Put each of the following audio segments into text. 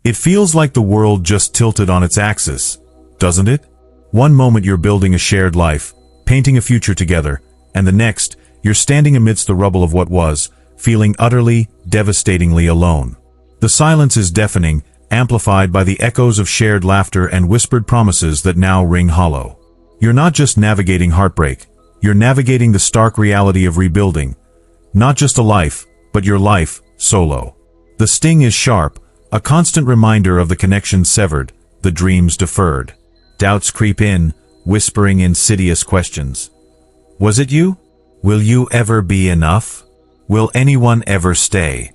It feels like the world just tilted on its axis, doesn't it? One moment you're building a shared life, painting a future together, and the next, you're standing amidst the rubble of what was, feeling utterly, devastatingly alone. The silence is deafening, amplified by the echoes of shared laughter and whispered promises that now ring hollow. You're not just navigating heartbreak, you're navigating the stark reality of rebuilding. Not just a life, but your life, solo. The sting is sharp, a constant reminder of the connections severed, the dreams deferred. Doubts creep in, whispering insidious questions. Was it you? Will you ever be enough? Will anyone ever stay?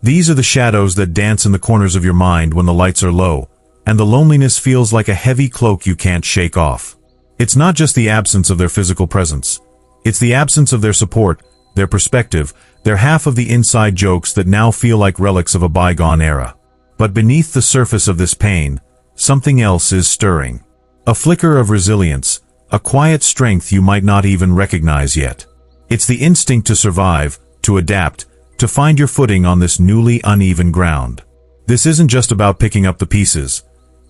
These are the shadows that dance in the corners of your mind when the lights are low, and the loneliness feels like a heavy cloak you can't shake off. It's not just the absence of their physical presence. It's the absence of their support, their perspective, their half of the inside jokes that now feel like relics of a bygone era. But beneath the surface of this pain, something else is stirring. A flicker of resilience, a quiet strength you might not even recognize yet. It's the instinct to survive, to adapt, to find your footing on this newly uneven ground. This isn't just about picking up the pieces.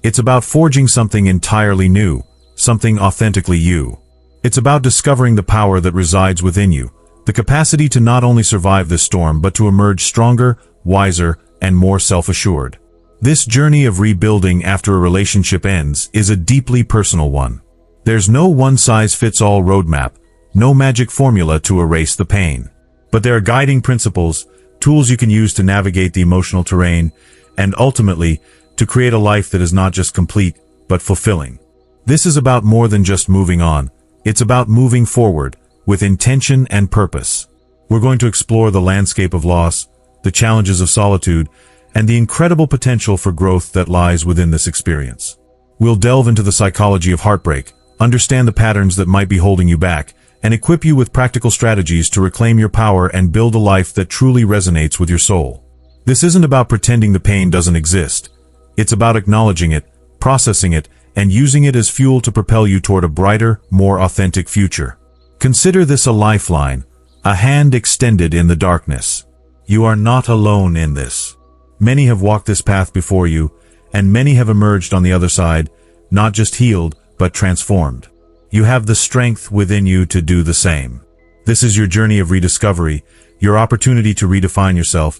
It's about forging something entirely new, something authentically you. It's about discovering the power that resides within you, the capacity to not only survive this storm but to emerge stronger, wiser, and more self-assured. This journey of rebuilding after a relationship ends is a deeply personal one. There's no one-size-fits-all roadmap, no magic formula to erase the pain. But there are guiding principles, tools you can use to navigate the emotional terrain, and ultimately, to create a life that is not just complete, but fulfilling. This is about more than just moving on. It's about moving forward, with intention and purpose. We're going to explore the landscape of loss, the challenges of solitude, and the incredible potential for growth that lies within this experience. We'll delve into the psychology of heartbreak, understand the patterns that might be holding you back, and equip you with practical strategies to reclaim your power and build a life that truly resonates with your soul. This isn't about pretending the pain doesn't exist. It's about acknowledging it, processing it, and using it as fuel to propel you toward a brighter, more authentic future. Consider this a lifeline, a hand extended in the darkness. You are not alone in this. Many have walked this path before you, and many have emerged on the other side, not just healed, but transformed. You have the strength within you to do the same. This is your journey of rediscovery, your opportunity to redefine yourself,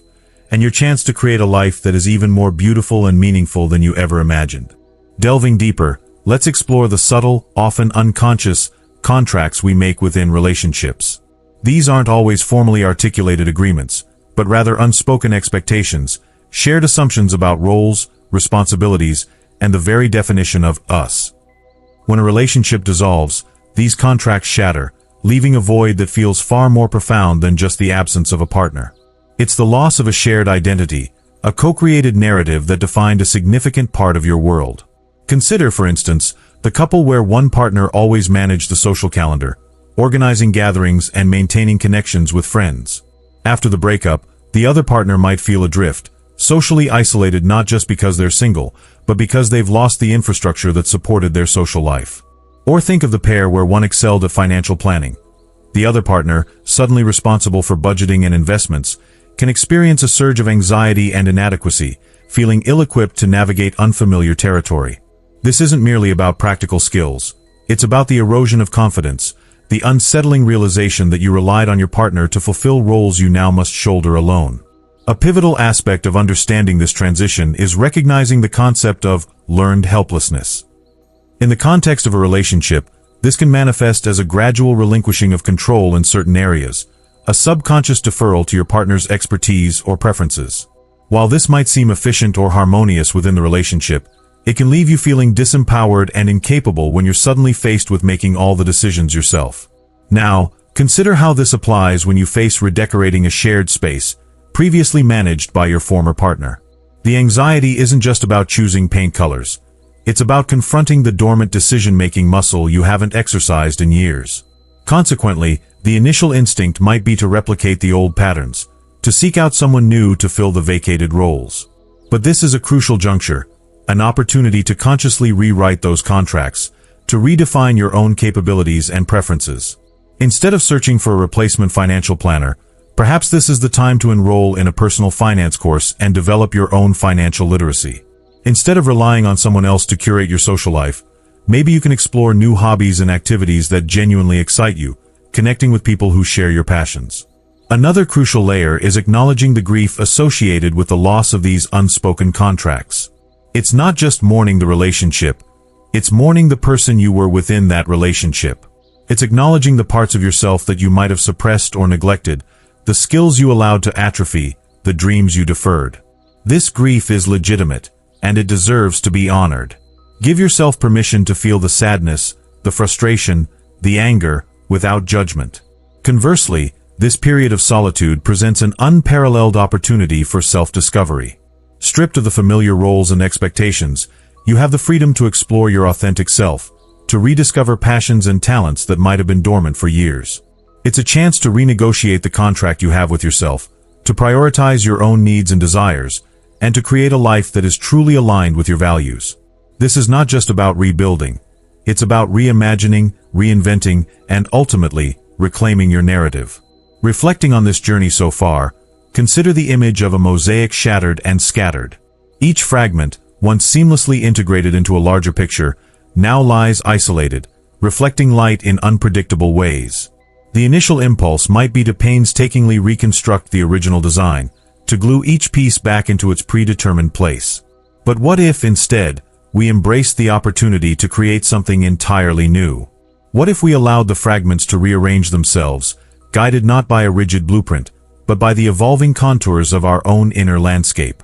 and your chance to create a life that is even more beautiful and meaningful than you ever imagined. Delving deeper, let's explore the subtle, often unconscious, contracts we make within relationships. These aren't always formally articulated agreements, but rather unspoken expectations, shared assumptions about roles, responsibilities, and the very definition of us. When a relationship dissolves, these contracts shatter, leaving a void that feels far more profound than just the absence of a partner. It's the loss of a shared identity, a co-created narrative that defined a significant part of your world. Consider, for instance, the couple where one partner always managed the social calendar, organizing gatherings and maintaining connections with friends. After the breakup, the other partner might feel adrift, socially isolated not just because they're single, but because they've lost the infrastructure that supported their social life. Or think of the pair where one excelled at financial planning. The other partner, suddenly responsible for budgeting and investments, can experience a surge of anxiety and inadequacy, feeling ill-equipped to navigate unfamiliar territory. This isn't merely about practical skills. It's about the erosion of confidence, the unsettling realization that you relied on your partner to fulfill roles you now must shoulder alone. A pivotal aspect of understanding this transition is recognizing the concept of learned helplessness. In the context of a relationship, this can manifest as a gradual relinquishing of control in certain areas, a subconscious deferral to your partner's expertise or preferences. While this might seem efficient or harmonious within the relationship, it can leave you feeling disempowered and incapable when you're suddenly faced with making all the decisions yourself. Now, consider how this applies when you face redecorating a shared space, previously managed by your former partner. The anxiety isn't just about choosing paint colors. It's about confronting the dormant decision-making muscle you haven't exercised in years. Consequently, the initial instinct might be to replicate the old patterns, to seek out someone new to fill the vacated roles. But this is a crucial juncture, an opportunity to consciously rewrite those contracts, to redefine your own capabilities and preferences. Instead of searching for a replacement financial planner, Perhaps this is the time to enroll in a personal finance course and develop your own financial literacy. Instead of relying on someone else to curate your social life, maybe you can explore new hobbies and activities that genuinely excite you, connecting with people who share your passions. Another crucial layer is acknowledging the grief associated with the loss of these unspoken contracts. It's not just mourning the relationship, it's mourning the person you were within that relationship. It's acknowledging the parts of yourself that you might have suppressed or neglected, the skills you allowed to atrophy, the dreams you deferred. This grief is legitimate, and it deserves to be honored. Give yourself permission to feel the sadness, the frustration, the anger, without judgment. Conversely, this period of solitude presents an unparalleled opportunity for self-discovery. Stripped of the familiar roles and expectations, you have the freedom to explore your authentic self, to rediscover passions and talents that might have been dormant for years. It's a chance to renegotiate the contract you have with yourself, to prioritize your own needs and desires, and to create a life that is truly aligned with your values. This is not just about rebuilding. It's about reimagining, reinventing, and ultimately, reclaiming your narrative. Reflecting on this journey so far, consider the image of a mosaic shattered and scattered. Each fragment, once seamlessly integrated into a larger picture, now lies isolated, reflecting light in unpredictable ways. The initial impulse might be to painstakingly reconstruct the original design, to glue each piece back into its predetermined place. But what if, instead, we embraced the opportunity to create something entirely new? What if we allowed the fragments to rearrange themselves, guided not by a rigid blueprint, but by the evolving contours of our own inner landscape?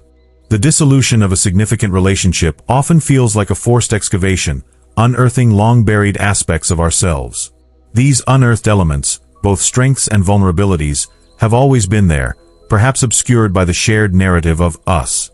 The dissolution of a significant relationship often feels like a forced excavation, unearthing long-buried aspects of ourselves. These unearthed elements, both strengths and vulnerabilities, have always been there, perhaps obscured by the shared narrative of us.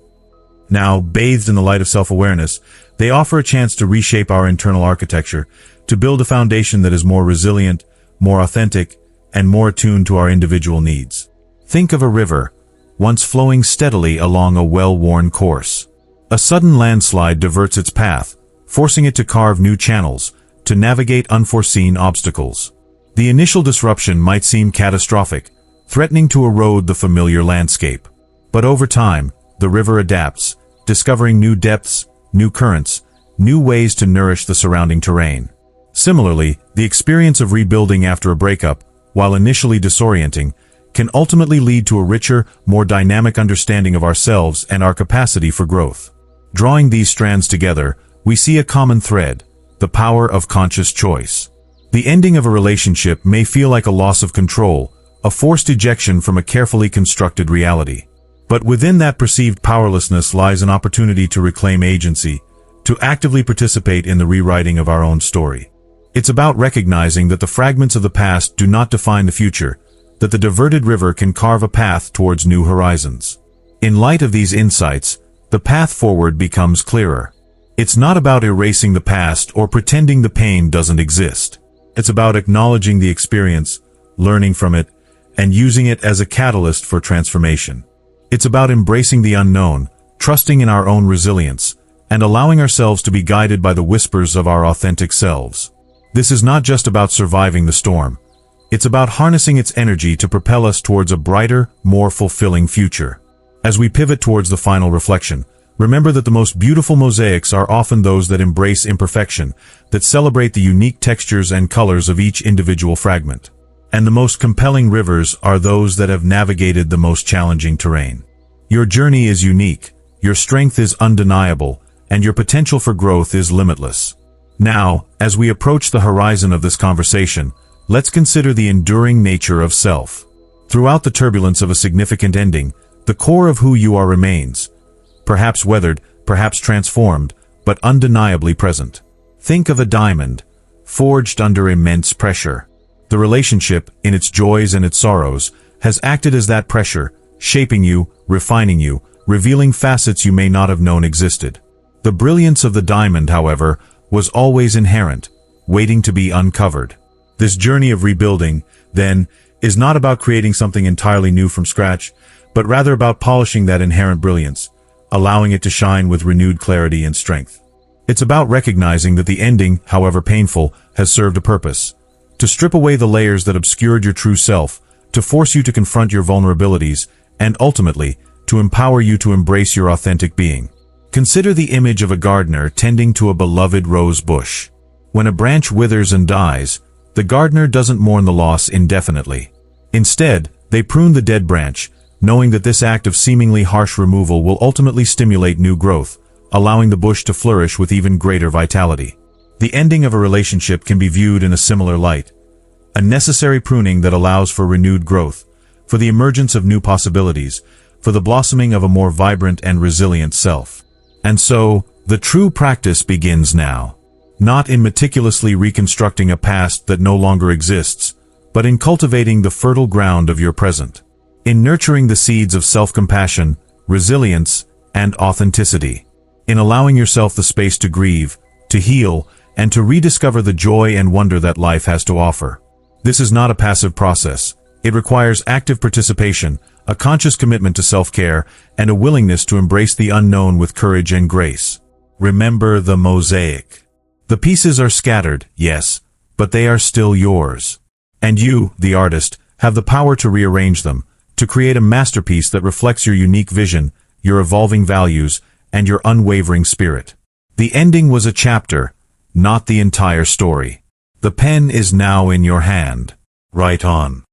Now, bathed in the light of self-awareness, they offer a chance to reshape our internal architecture, to build a foundation that is more resilient, more authentic, and more attuned to our individual needs. Think of a river, once flowing steadily along a well-worn course. A sudden landslide diverts its path, forcing it to carve new channels, to navigate unforeseen obstacles. The initial disruption might seem catastrophic, threatening to erode the familiar landscape. But over time, the river adapts, discovering new depths, new currents, new ways to nourish the surrounding terrain. Similarly, the experience of rebuilding after a breakup, while initially disorienting, can ultimately lead to a richer, more dynamic understanding of ourselves and our capacity for growth. Drawing these strands together, we see a common thread: the power of conscious choice. The ending of a relationship may feel like a loss of control, a forced ejection from a carefully constructed reality. But within that perceived powerlessness lies an opportunity to reclaim agency, to actively participate in the rewriting of our own story. It's about recognizing that the fragments of the past do not define the future, that the diverted river can carve a path towards new horizons. In light of these insights, the path forward becomes clearer. It's not about erasing the past or pretending the pain doesn't exist. It's about acknowledging the experience, learning from it, and using it as a catalyst for transformation. It's about embracing the unknown, trusting in our own resilience, and allowing ourselves to be guided by the whispers of our authentic selves. This is not just about surviving the storm. It's about harnessing its energy to propel us towards a brighter, more fulfilling future. As we pivot towards the final reflection, remember that the most beautiful mosaics are often those that embrace imperfection, that celebrate the unique textures and colors of each individual fragment. And the most compelling rivers are those that have navigated the most challenging terrain. Your journey is unique, your strength is undeniable, and your potential for growth is limitless. Now, as we approach the horizon of this conversation, let's consider the enduring nature of self. Throughout the turbulence of a significant ending, the core of who you are remains, perhaps weathered, perhaps transformed, but undeniably present. Think of a diamond, forged under immense pressure. The relationship, in its joys and its sorrows, has acted as that pressure, shaping you, refining you, revealing facets you may not have known existed. The brilliance of the diamond, however, was always inherent, waiting to be uncovered. This journey of rebuilding, then, is not about creating something entirely new from scratch, but rather about polishing that inherent brilliance, allowing it to shine with renewed clarity and strength. It's about recognizing that the ending, however painful, has served a purpose. To strip away the layers that obscured your true self, to force you to confront your vulnerabilities, and ultimately, to empower you to embrace your authentic being. Consider the image of a gardener tending to a beloved rose bush. When a branch withers and dies, the gardener doesn't mourn the loss indefinitely. Instead, they prune the dead branch, knowing that this act of seemingly harsh removal will ultimately stimulate new growth, allowing the bush to flourish with even greater vitality. The ending of a relationship can be viewed in a similar light. A necessary pruning that allows for renewed growth, for the emergence of new possibilities, for the blossoming of a more vibrant and resilient self. And so, the true practice begins now. Not in meticulously reconstructing a past that no longer exists, but in cultivating the fertile ground of your present. In nurturing the seeds of self-compassion, resilience, and authenticity. In allowing yourself the space to grieve, to heal, and to rediscover the joy and wonder that life has to offer. This is not a passive process. It requires active participation, a conscious commitment to self-care, and a willingness to embrace the unknown with courage and grace. Remember the mosaic. The pieces are scattered, yes, but they are still yours. And you, the artist, have the power to rearrange them, to create a masterpiece that reflects your unique vision, your evolving values, and your unwavering spirit. The ending was a chapter, not the entire story. The pen is now in your hand. Write on.